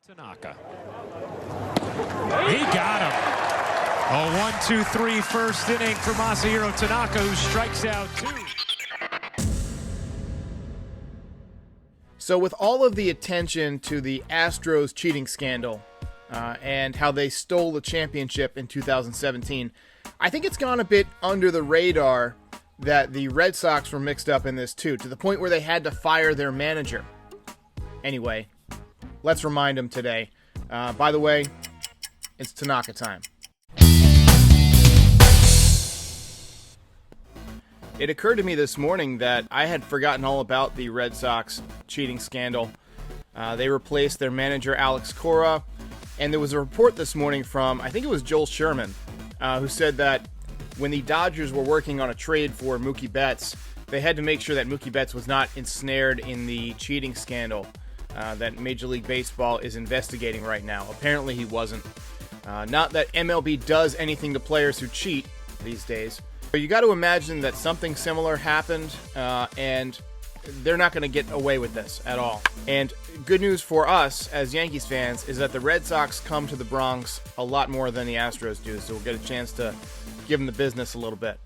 Tanaka. He got him. A 1-2-3 first inning for Masahiro Tanaka, who strikes out two. So with all of the attention to the Astros cheating scandal and how they stole the championship in 2017, I think it's gone a bit under the radar that the Red Sox were mixed up in this too, to the point where they had to fire their manager. Anyway, let's remind them today. By the way, it's Tanaka time. It occurred to me this morning that I had forgotten all about the Red Sox cheating scandal. They replaced their manager, Alex Cora, and there was a report this morning from, I think it was Joel Sherman, who said that when the Dodgers were working on a trade for Mookie Betts, they had to make sure that Mookie Betts was not ensnared in the cheating scandal that Major League Baseball is investigating right now. Apparently he wasn't. Not that MLB does anything to players who cheat these days. But you got to imagine that something similar happened, and they're not going to get away with this at all. And good news for us as Yankees fans is that the Red Sox come to the Bronx a lot more than the Astros do, so we'll get a chance to give them the business a little bit.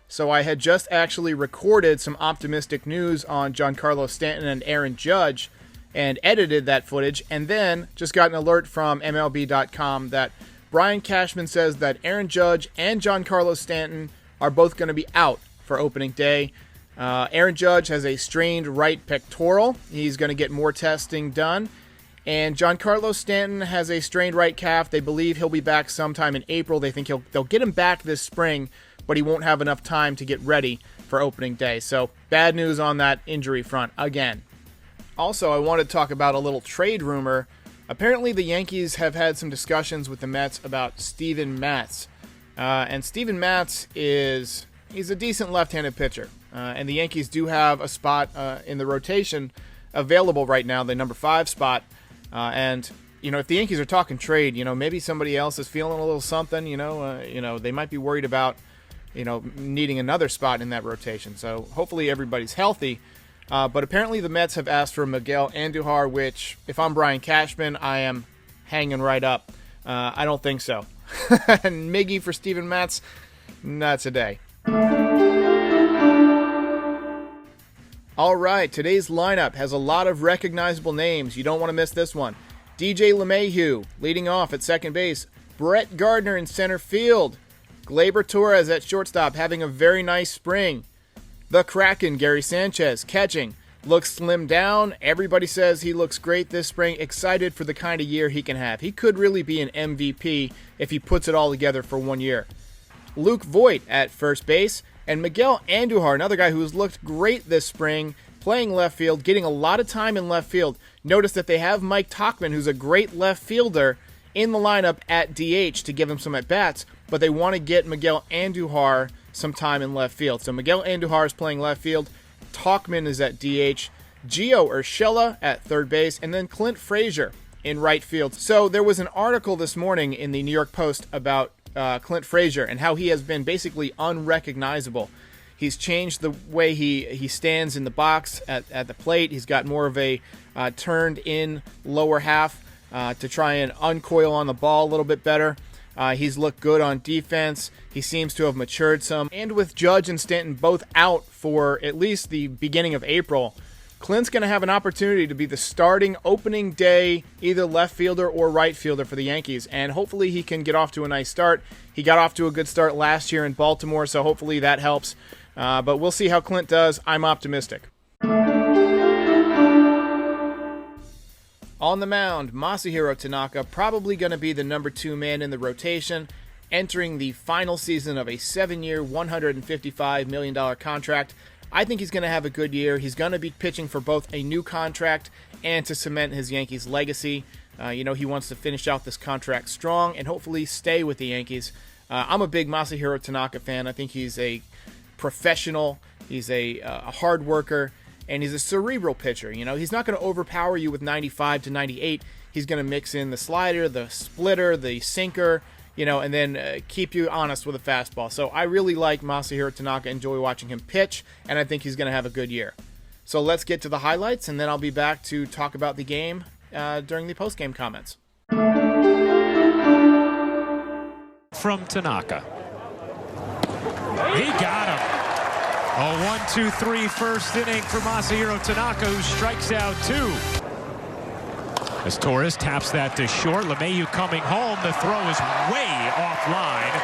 So I had just actually recorded some optimistic news on Giancarlo Stanton and Aaron Judge and edited that footage, and then just got an alert from MLB.com that Brian Cashman says that Aaron Judge and Giancarlo Stanton are both going to be out for opening day. Aaron Judge has a strained right pectoral. He's going to get more testing done. And Giancarlo Stanton has a strained right calf. They believe he'll be back sometime in April. They think they'll get him back this spring, but he won't have enough time to get ready for opening day. So bad news on that injury front again. Also, I want to talk about a little trade rumor. Apparently, the Yankees have had some discussions with the Mets about Steven Matz. And Steven Matz he's a decent left-handed pitcher. And the Yankees do have a spot in the rotation available right now, the number 5 spot. And, if the Yankees are talking trade, maybe somebody else is feeling a little something, they might be worried about, needing another spot in that rotation. So hopefully everybody's healthy. But apparently the Mets have asked for Miguel Andujar, which, if I'm Brian Cashman, I am hanging right up. I don't think so. And Miggy for Steven Matz, not today. All right, today's lineup has a lot of recognizable names. You don't want to miss this one. DJ LeMahieu leading off at second base. Brett Gardner in center field. Gleyber Torres at shortstop having a very nice spring. The Kraken, Gary Sanchez, catching. Looks slimmed down. Everybody says he looks great this spring. Excited for the kind of year he can have. He could really be an MVP if he puts it all together for 1 year. Luke Voit at first base. And Miguel Andujar, another guy who's looked great this spring, playing left field, getting a lot of time in left field. Notice that they have Mike Tauchman, who's a great left fielder, in the lineup at DH to give him some at-bats, but they want to get Miguel Andujar some time in left field. So Miguel Andujar is playing left field. Tauchman is at DH. Gio Urshela at third base. And then Clint Frazier in right field. So there was an article this morning in the New York Post about Clint Frazier and how he has been basically unrecognizable. He's changed the way he stands in the box at the plate. He's got more of a turned-in lower half to try and uncoil on the ball a little bit better. He's looked good on defense. He seems to have matured some. And with Judge and Stanton both out for at least the beginning of April, Clint's going to have an opportunity to be the starting opening day either left fielder or right fielder for the Yankees. And hopefully he can get off to a nice start. He got off to a good start last year in Baltimore, so hopefully that helps. But we'll see how Clint does. I'm optimistic. On the mound, Masahiro Tanaka, probably going to be the number 2 man in the rotation, entering the final season of a 7-year, $155 million contract. I think he's going to have a good year. He's going to be pitching for both a new contract and to cement his Yankees legacy. He wants to finish out this contract strong and hopefully stay with the Yankees. I'm a big Masahiro Tanaka fan. I think he's a professional. He's a hard worker. And he's a cerebral pitcher. He's not going to overpower you with 95 to 98. He's going to mix in the slider, the splitter, the sinker, and then keep you honest with a fastball. So I really like Masahiro Tanaka, enjoy watching him pitch, and I think he's going to have a good year. So let's get to the highlights, and then I'll be back to talk about the game during the post-game comments. From Tanaka. He got him. A 1-2-3 first inning for Masahiro Tanaka, who strikes out 2. As Torres taps that to short, LeMahieu coming home. The throw is way offline.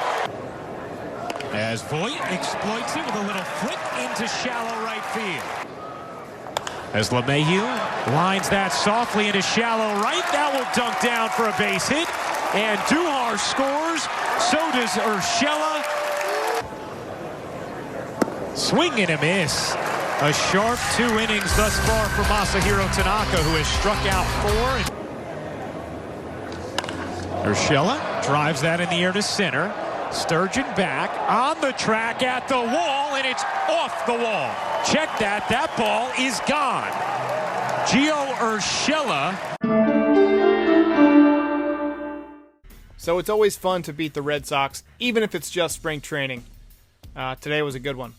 As Voit exploits it with a little flick into shallow right field. As LeMahieu lines that softly into shallow right, that will dunk down for a base hit. And Duhar scores, so does Urshela. Swing and a miss. A sharp 2 innings thus far for Masahiro Tanaka, who has struck out 4. Urshela drives that in the air to center. Sturgeon back on the track at the wall, and it's off the wall. Check that. That ball is gone. Gio Urshela. So it's always fun to beat the Red Sox, even if it's just spring training. Today was a good one.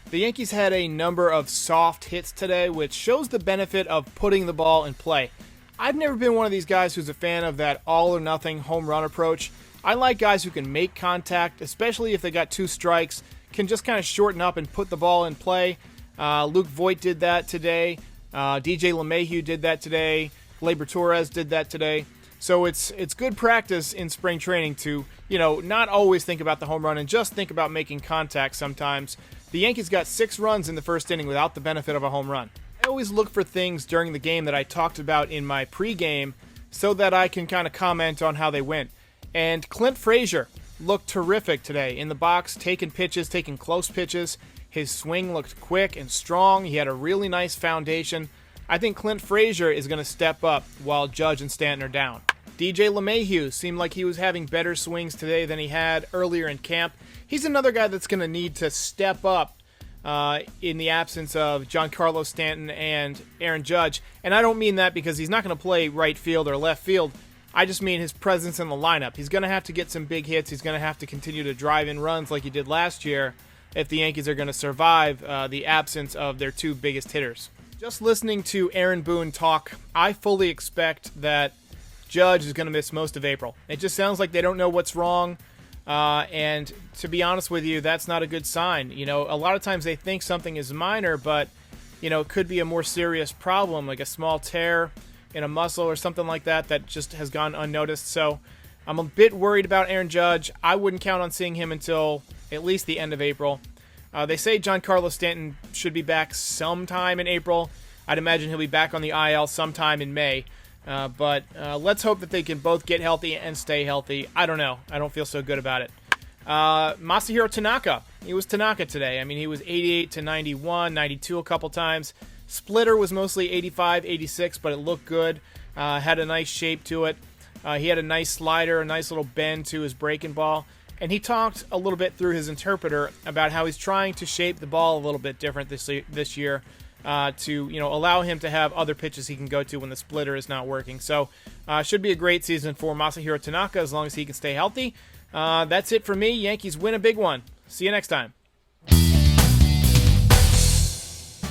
The Yankees had a number of soft hits today, which shows the benefit of putting the ball in play. I've never been one of these guys who's a fan of that all-or-nothing home run approach. I like guys who can make contact, especially if they got 2 strikes, can just kind of shorten up and put the ball in play. Luke Voit did that today. DJ LeMahieu did that today. Gleyber Torres did that today. So it's good practice in spring training to, not always think about the home run and just think about making contact sometimes. The Yankees got 6 runs in the first inning without the benefit of a home run. I always look for things during the game that I talked about in my pregame so that I can kind of comment on how they went. And Clint Frazier looked terrific today in the box, taking pitches, taking close pitches. His swing looked quick and strong. He had a really nice foundation. I think Clint Frazier is going to step up while Judge and Stanton are down. DJ LeMahieu seemed like he was having better swings today than he had earlier in camp. He's another guy that's going to need to step up in the absence of Giancarlo Stanton and Aaron Judge. And I don't mean that because he's not going to play right field or left field. I just mean his presence in the lineup. He's going to have to get some big hits. He's going to have to continue to drive in runs like he did last year if the Yankees are going to survive the absence of their 2 biggest hitters. Just listening to Aaron Boone talk, I fully expect that Judge is going to miss most of April. It just sounds like they don't know what's wrong. And to be honest with you, that's not a good sign. A lot of times they think something is minor, but, it could be a more serious problem, like a small tear in a muscle or something like that just has gone unnoticed. So I'm a bit worried about Aaron Judge. I wouldn't count on seeing him until at least the end of April. They say Giancarlo Stanton should be back sometime in April. I'd imagine he'll be back on the IL sometime in May. But let's hope that they can both get healthy and stay healthy. I don't know. I don't feel so good about it. Masahiro Tanaka. He was Tanaka today. I mean, he was 88 to 91, 92 a couple times. Splitter was mostly 85, 86, but it looked good. Had a nice shape to it. He had a nice slider, a nice little bend to his breaking ball. And he talked a little bit through his interpreter about how he's trying to shape the ball a little bit different this year. To allow him to have other pitches he can go to when the splitter is not working. So should be a great season for Masahiro Tanaka as long as he can stay healthy. That's it for me. Yankees win a big one. See you next time.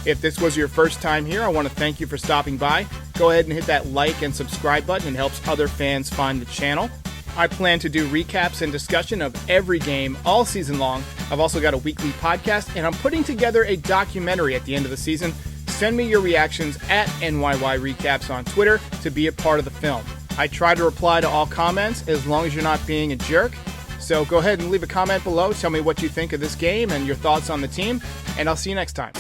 If this was your first time here, I want to thank you for stopping by. Go ahead and hit that like and subscribe button. It helps other fans find the channel. I plan to do recaps and discussion of every game all season long. I've also got a weekly podcast, and I'm putting together a documentary at the end of the season. Send me your reactions at NYY Recaps on Twitter to be a part of the film. I try to reply to all comments as long as you're not being a jerk. So go ahead and leave a comment below. Tell me what you think of this game and your thoughts on the team, and I'll see you next time.